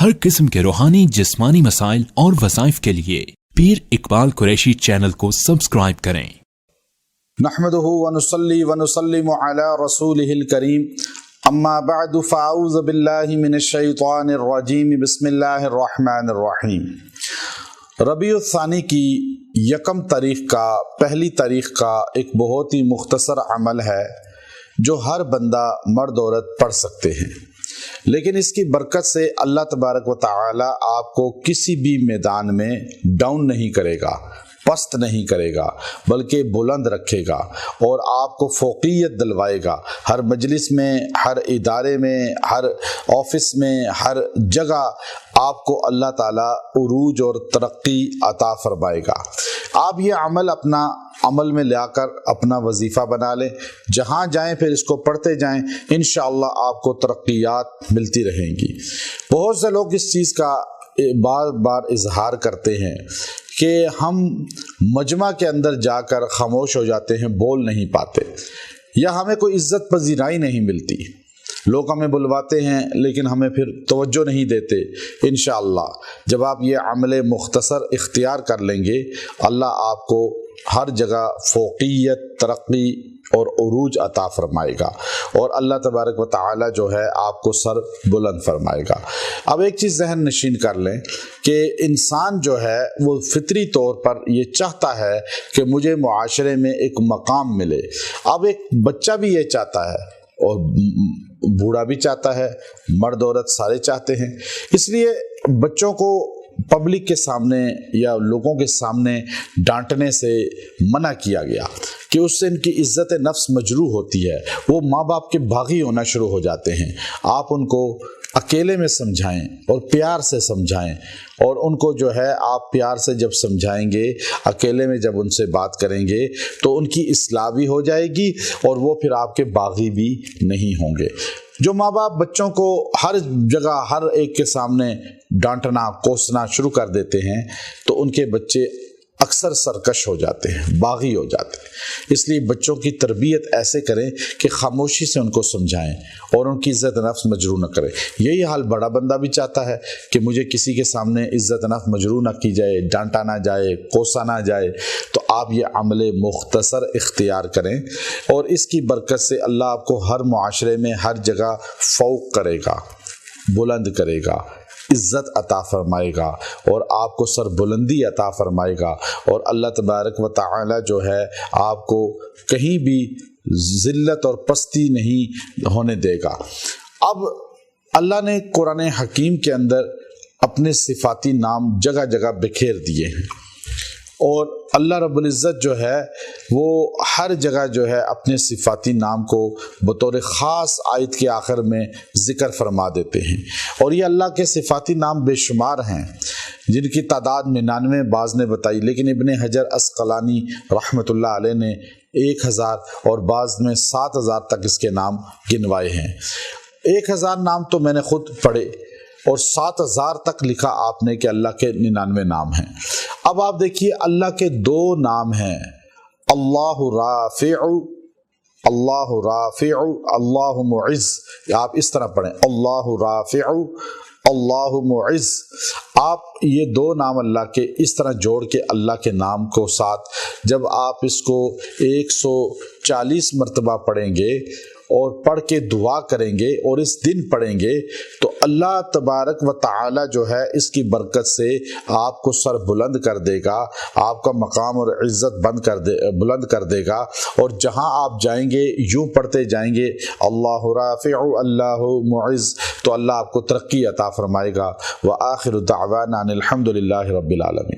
हर किस्म के रूहानी जिस्मानी मसाइल और वज़ाइफ के लिए पीर इकबाल कुरैशी चैनल को सब्सक्राइब करें। नहमदुहु व नुसल्ली व नुसल्लिमु अला रसूलिहिल करीम, अम्मा बअदु फ़अऊज़ु बिल्लाहि मिनश शैतानिर रजीम, बिस्मिल्लाहिर रहमानिर रहीम। रबीउल सानी की यकम तारीख का, पहली तारीख का एक बहुत ही मुख्तसर अमल है जो हर बंदा मर्द औरत पढ़ सकते हैं, लेकिन इसकी बरकत से अल्लाह तबारक व तआला आपको किसी भी मैदान में डाउन नहीं करेगा, पस्त नहीं करेगा, बल्कि बुलंद रखेगा और आपको फ़ौक़ियत दिलवाएगा। हर मजलिस में, हर इदारे में, हर ऑफिस में, हर जगह आपको अल्लाह ताला उरूज और तरक्की अता फरमाएगा। आप ये अमल अपना अमल में लाकर अपना वजीफ़ा बना लें, जहाँ जाएं फिर इसको पढ़ते जाएं, इंशाअल्लाह आपको तरक्कियात मिलती रहेंगी। बहुत से लोग इस चीज़ का बार बार इजहार करते हैं कि हम मजमा के अंदर जाकर खामोश हो जाते हैं, बोल नहीं पाते, या हमें कोई इज्जत पजीराई नहीं मिलती। लोग हमें बुलवाते हैं लेकिन हमें फिर तवज्जो नहीं देते। इंशाअल्लाह जब आप ये अमल मुख्तसर इख्तियार कर लेंगे, अल्लाह आपको हर जगह फ़ौक़ियत, तरक्की और उरूज अता फरमाएगा और अल्लाह तबारक व तआला जो है आपको सर बुलंद फरमाएगा। अब एक चीज़ जहन नशीन कर लें कि इंसान जो है वो फितरी तौर पर ये चाहता है कि मुझे मुआशरे में एक मकाम मिले। अब एक बच्चा भी ये चाहता है और बूढ़ा भी चाहता है, मर्द औरत सारे चाहते हैं। इसलिए बच्चों को पब्लिक के सामने या लोगों के सामने डांटने से मना किया गया कि उससे इनकी इज्जत नफ्स मजरूह होती है, वो माँ बाप के बागी होना शुरू हो जाते हैं। आप उनको अकेले में समझाएं और प्यार से समझाएं, और उनको जो है आप प्यार से जब समझाएंगे, अकेले में जब उनसे बात करेंगे तो उनकी इस्लाह भी हो जाएगी और वो फिर आपके बागी भी नहीं होंगे। जो माँ बाप बच्चों को हर जगह हर एक के सामने डांटना, कोसना शुरू कर देते हैं तो उनके बच्चे अक्सर सरकश हो जाते हैं, बागी हो जाते हैं। इसलिए बच्चों की तरबियत ऐसे करें कि खामोशी से उनको समझाएं और उनकी इज़्ज़त नफ्स मजरूह न करें। यही हाल बड़ा बंदा भी चाहता है कि मुझे किसी के सामने इज़्ज़त नफ्स मजरूह न की जाए, डांटा ना जाए, कोसा ना जाए। तो आप ये अमल मुख्तसर इख्तियार करें और इसकी बरकत से अल्लाह आपको हर मुआशरे में, हर जगह फ़ौक़ करेगा, बुलंद करेगा, इज़्ज़त अता फरमाएगा और आपको सर बुलंदी अता फरमाएगा और अल्लाह तबारक व तआला जो है आपको कहीं भी ज़िल्लत और पस्ती नहीं होने देगा। अब अल्लाह ने कुरान हकीम के अंदर अपने सिफाती नाम जगह जगह बिखेर दिए हैं और अल्लाह रब्बुल इज़्ज़त जो है वो हर जगह जो है अपने सिफाती नाम को बतौर ख़ास आयत के आखिर में ज़िक्र फरमा देते हैं। और ये अल्लाह के सिफाती नाम बेशुमार हैं, जिनकी तादाद 99 बाज़ ने बताई, लेकिन इब्ने हजर अस्क़लानी रहमतुल्लाह अलैह ने 1000 और बाज़ में 7000 तक इसके नाम गिनवाए हैं। 1000 नाम तो मैंने खुद पढ़े और 7000 तक लिखा आपने कि अल्लाह के 99 नाम हैं। अब आप देखिए अल्लाह के 2 नाम हैं, अल्लाहु राफ़िउ, अल्लाहु राफ़िउ, अल्लाहु मुइज़्ज़। आप इस तरह पढ़ें, अल्लाहु राफ़िउ, अल्लाहु मुइज़्ज़। आप ये 2 नाम अल्लाह के इस तरह जोड़ के अल्लाह के नाम को साथ जब आप इसको 140 मरतबा पढ़ेंगे और पढ़ के दुआ करेंगे और इस दिन पढ़ेंगे तो अल्लाह तबारक व तआला जो है इसकी बरकत से आपको सर बुलंद कर देगा, आपका मकाम और इज़्ज़त बुलंद कर देगा। और जहां आप जाएंगे यूं पढ़ते जाएंगे अल्लाहु राफ़िउ, अल्लाहु मुइज़्ज़, तो अल्लाह आपको तरक्की अता फरमाएगा। व आखिरु दावाना अनिल हम्दुलिल्लाहि रब्बिल आलमीन।